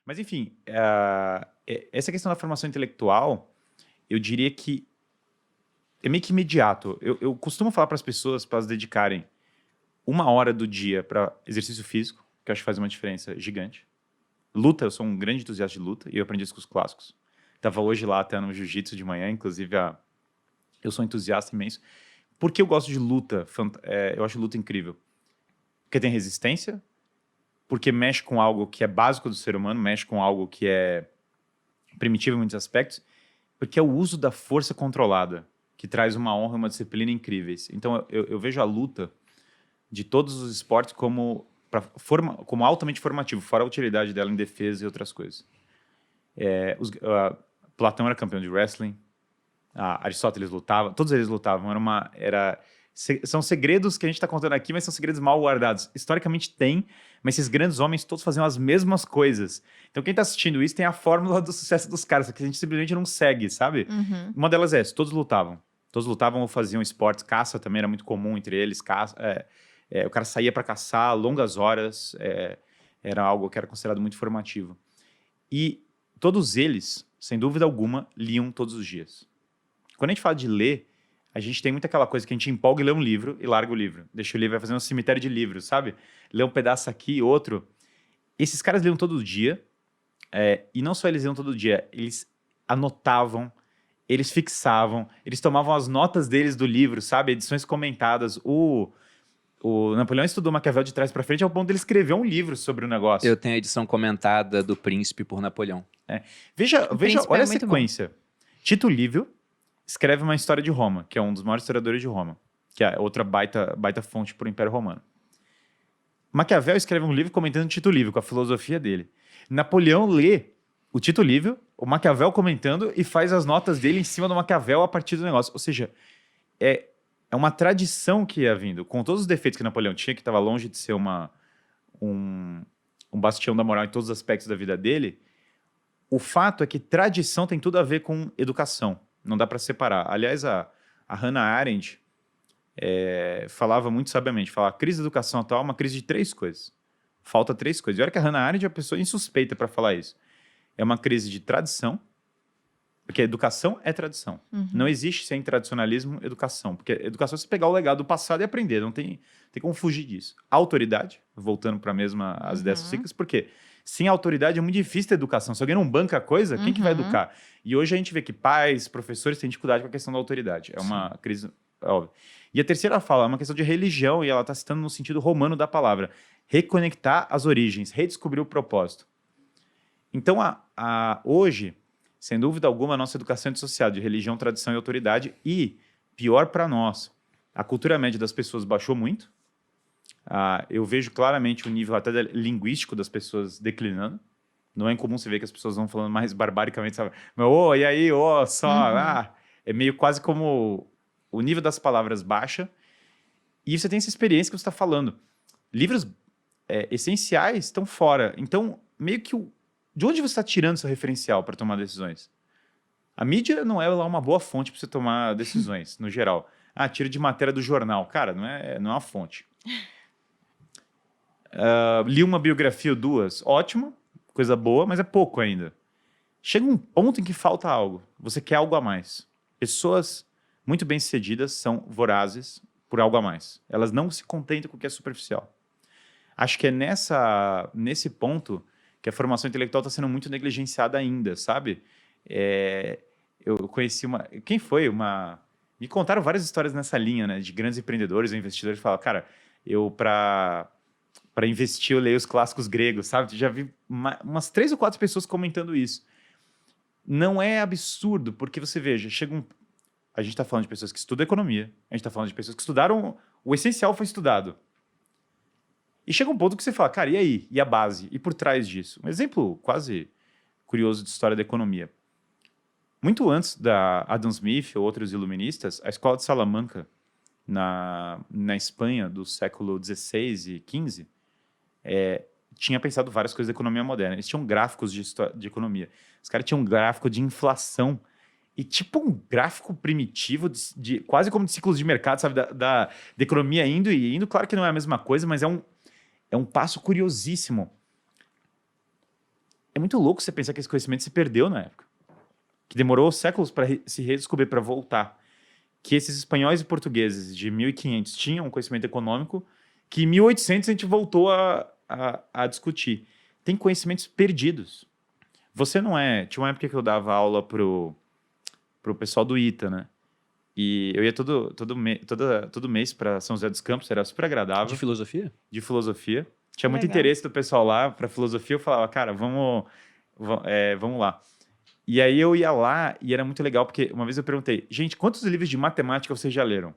Mas, enfim, essa questão da formação intelectual, eu diria que é meio que imediato. Eu costumo falar para as pessoas para elas dedicarem 1 hora do dia para exercício físico, que eu acho que faz uma diferença gigante. Luta, eu sou um grande entusiasta de luta e eu aprendi isso com os clássicos. Tava hoje lá até no jiu-jitsu de manhã, inclusive eu sou um entusiasta imenso. Por que eu gosto de luta? Eu acho luta incrível. Porque tem resistência, porque mexe com algo que é básico do ser humano, mexe com algo que é primitivo em muitos aspectos, porque é o uso da força controlada que traz uma honra e uma disciplina incríveis. Então, eu vejo a luta de todos os esportes como altamente formativo, fora a utilidade dela em defesa e outras coisas. Platão era campeão de wrestling, Aristóteles lutava, todos eles lutavam. São segredos que a gente está contando aqui, mas são segredos mal guardados. Historicamente tem, mas esses grandes homens todos faziam as mesmas coisas. Então quem está assistindo isso tem a fórmula do sucesso dos caras, que a gente simplesmente não segue, sabe? Uma delas é essa, todos lutavam. Todos lutavam ou faziam esportes, caça também era muito comum entre eles, o cara saía para caçar longas horas, era algo que era considerado muito formativo. E todos eles, sem dúvida alguma, liam todos os dias. Quando a gente fala de ler, a gente tem muito aquela coisa que a gente empolga e lê um livro e larga o livro. Deixa o livro, vai fazer um cemitério de livros, sabe? Lê um pedaço aqui, outro. Esses caras liam todo dia, e não só eles liam todo dia, eles anotavam, eles fixavam, eles tomavam as notas deles do livro, sabe? Edições comentadas. O Napoleão estudou Maquiavel de trás para frente ao ponto de ele escrever um livro sobre o negócio. Eu tenho a edição comentada do Príncipe por Napoleão. Veja, Príncipe olha é a muito sequência. Tito Livio escreve uma história de Roma, que é um dos maiores historiadores de Roma, que é outra baita fonte para o Império Romano. Maquiavel escreve um livro comentando Tito Livio, com a filosofia dele. Napoleão lê o Tito Livio, o Maquiavel comentando e faz as notas dele em cima do Maquiavel a partir do negócio. Ou seja, é uma tradição que ia vindo, com todos os defeitos que Napoleão tinha, que estava longe de ser um bastião da moral em todos os aspectos da vida dele. O fato é que tradição tem tudo a ver com educação. Não dá para separar. Aliás, a Hannah Arendt falava muito sabiamente, a crise da educação atual é uma crise de 3 coisas. Falta 3 coisas. E olha que a Hannah Arendt é a pessoa insuspeita para falar isso. É uma crise de tradição, porque educação é tradição. Não existe sem tradicionalismo educação, porque educação é você pegar o legado do passado e aprender, não tem como fugir disso. Autoridade, voltando para as ideias cíclicas, porque sem autoridade é muito difícil ter educação. Se alguém não banca a coisa, quem que vai educar? E hoje a gente vê que pais, professores têm dificuldade com a questão da autoridade. É uma crise óbvia. E a terceira fala é uma questão de religião, e ela está citando no sentido romano da palavra. Reconectar as origens, redescobrir o propósito. Então, hoje, sem dúvida alguma, a nossa educação é dissociada de religião, tradição e autoridade. E, pior para nós, a cultura média das pessoas baixou muito. Eu vejo claramente o nível até linguístico das pessoas declinando. Não é incomum você ver que as pessoas vão falando mais barbaricamente, sabe? Mas, e aí, só... é meio quase como o nível das palavras baixa. E você tem essa experiência que você está falando. Livros essenciais estão fora. Então, meio que de onde você está tirando seu referencial para tomar decisões? A mídia não é lá uma boa fonte para você tomar decisões, no geral. Tira de matéria do jornal. Cara, não é uma fonte. Li uma biografia ou 2, ótimo, coisa boa, mas é pouco ainda. Chega um ponto em que falta algo. Você quer algo a mais. Pessoas muito bem-sucedidas são vorazes por algo a mais. Elas não se contentam com o que é superficial. Acho que é nesse ponto que a formação intelectual está sendo muito negligenciada ainda, sabe? Eu conheci Quem foi? Me contaram várias histórias nessa linha, né? De grandes empreendedores ou investidores que falam, cara, para investir eu leio os clássicos gregos, sabe? Já vi umas 3 ou 4 pessoas comentando isso. Não é absurdo, porque você veja, a gente está falando de pessoas que estudam economia, a gente está falando de pessoas que estudaram, o essencial foi estudado. E chega um ponto que você fala, cara, e aí? E a base? E por trás disso? Um exemplo quase curioso de história da economia. Muito antes da Adam Smith ou outros iluministas, a escola de Salamanca, na Espanha do século XVI e XV, tinha pensado várias coisas da economia moderna. Eles tinham gráficos de economia. Os caras tinham um gráfico de inflação e tipo um gráfico primitivo, quase como de ciclos de mercado, sabe? Da economia indo e indo. Claro que não é a mesma coisa, mas é um passo curiosíssimo. é muito louco você pensar que esse conhecimento se perdeu na época. Que demorou séculos para se redescobrir, para voltar. Que esses espanhóis e portugueses de 1500 tinham um conhecimento econômico que em 1800 a gente voltou a discutir. Tem conhecimentos perdidos. Você não é... Tinha uma época que eu dava aula pro pessoal do ITA, né? E eu ia todo mês para São José dos Campos, era super agradável. De filosofia? De filosofia. Tinha muito Legal. interesse do pessoal lá para filosofia. Eu falava, cara, vamos lá. E aí eu ia lá e era muito legal, porque uma vez eu perguntei, gente, quantos livros de matemática vocês já leram?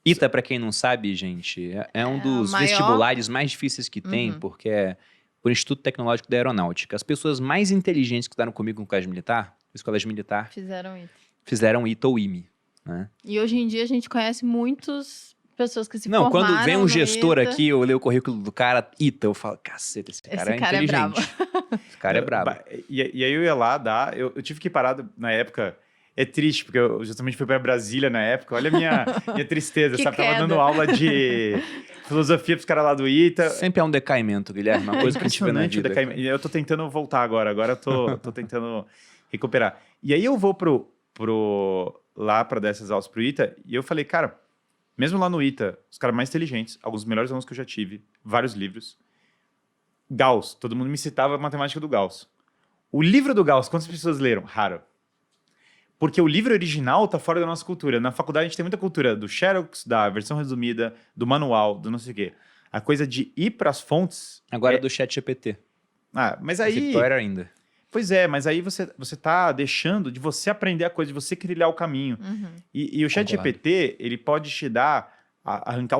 ITA, para quem não sabe, gente, é um dos maior- vestibulares mais difíceis que tem, porque é por Instituto Tecnológico da Aeronáutica. As pessoas mais inteligentes que estudaram comigo no colégio militar, Fizeram isso. fizeram ITA ou IME, né? E hoje em dia a gente conhece muitas pessoas que se Não, formaram quando vem um no gestor ITA. aqui, eu leio o currículo do cara, ITA, eu falo, caceta, esse cara é cara é bravo. inteligente. Esse cara é brabo. E aí eu ia lá dar... Eu tive que parar na época... É triste, porque eu justamente fui para Brasília na época. Olha a minha tristeza, Que sabe? Tava queda. dando aula de filosofia pros caras lá do ITA. Sempre é um decaimento, Guilherme, uma coisa que a gente vê na Impressionante o vida. decaimento. E eu tô tentando voltar agora eu tô tentando recuperar. E aí eu vou lá para dar essas aulas pro ITA, e eu falei, cara, mesmo lá no ITA, os caras mais inteligentes, alguns dos melhores alunos que eu já tive, vários livros. Gauss, todo mundo me citava a matemática do Gauss. O livro do Gauss, quantas pessoas leram? Raro. Porque o livro original tá fora da nossa cultura. Na faculdade a gente tem muita cultura do Xerox, da versão resumida, do manual, do não sei o quê. A coisa de ir pras fontes... Agora do chat GPT. mas aí... Pior ainda. Pois é, mas aí você tá deixando de você aprender a coisa, de você trilhar o caminho. E o chat GPT, ele pode te dar, arrancar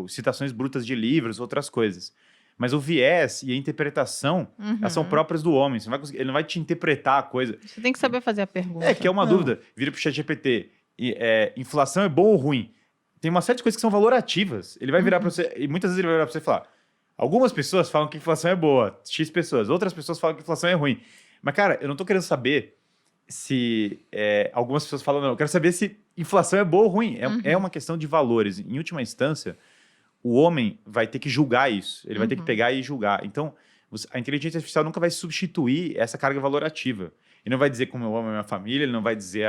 citações brutas de livros, outras coisas. Mas o viés e a interpretação, elas são próprias do homem. Você não vai ele não vai te interpretar a coisa. Você tem que saber fazer a pergunta. Que é uma dúvida. Vira pro chat GPT. Inflação é bom ou ruim? Tem uma série de coisas que são valorativas. Ele vai virar para você, e muitas vezes ele vai virar para você e falar, algumas pessoas falam que inflação é boa, X pessoas. Outras pessoas falam que inflação é ruim. Mas, cara, eu não tô querendo saber se... algumas pessoas falam, não. Eu quero saber se inflação é boa ou ruim. É uma questão de valores. Em última instância, o homem vai ter que julgar isso. Ele vai ter que pegar e julgar. Então, a inteligência artificial nunca vai substituir essa carga valorativa. Ele não vai dizer como eu amo a minha família, ele não vai dizer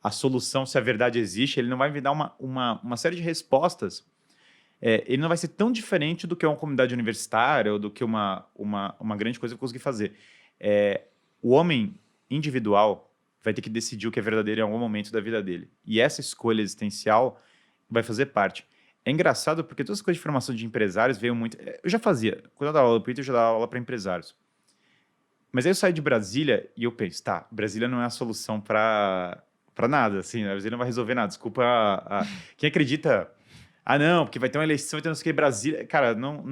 a solução se a verdade existe, ele não vai me dar uma série de respostas. Ele não vai ser tão diferente do que uma comunidade universitária ou do que uma grande coisa que eu consegui fazer. O homem individual vai ter que decidir o que é verdadeiro em algum momento da vida dele. E essa escolha existencial vai fazer parte. É engraçado porque todas as coisas de formação de empresários veio muito... Eu já fazia. Quando eu dava aula para o ITA, eu já dava aula para empresários. Mas aí eu saí de Brasília e eu penso, tá, Brasília não é a solução para nada, assim, né? Brasília não vai resolver nada. Desculpa quem acredita... não, porque vai ter uma eleição e tem não sei o que, Brasília... Cara, não.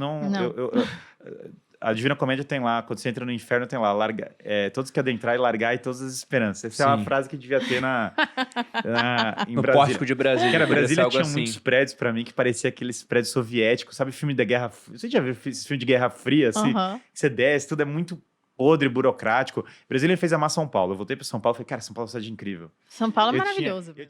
A Divina Comédia tem lá, quando você entra no inferno, tem lá, todos que adentrar e largar e todas as esperanças. Essa é uma frase que devia ter em no Brasília. pórtico de Brasília. Cara, Brasília tinha assim. muitos prédios pra mim que parecia aqueles prédios soviéticos, sabe, filme da Guerra Fria? Você já viu esse filme de Guerra Fria, assim? Que você desce, tudo é muito podre, burocrático. Brasília fez amar São Paulo. Eu voltei pra São Paulo e falei, cara, São Paulo é uma cidade incrível. São Paulo é Eu maravilhoso.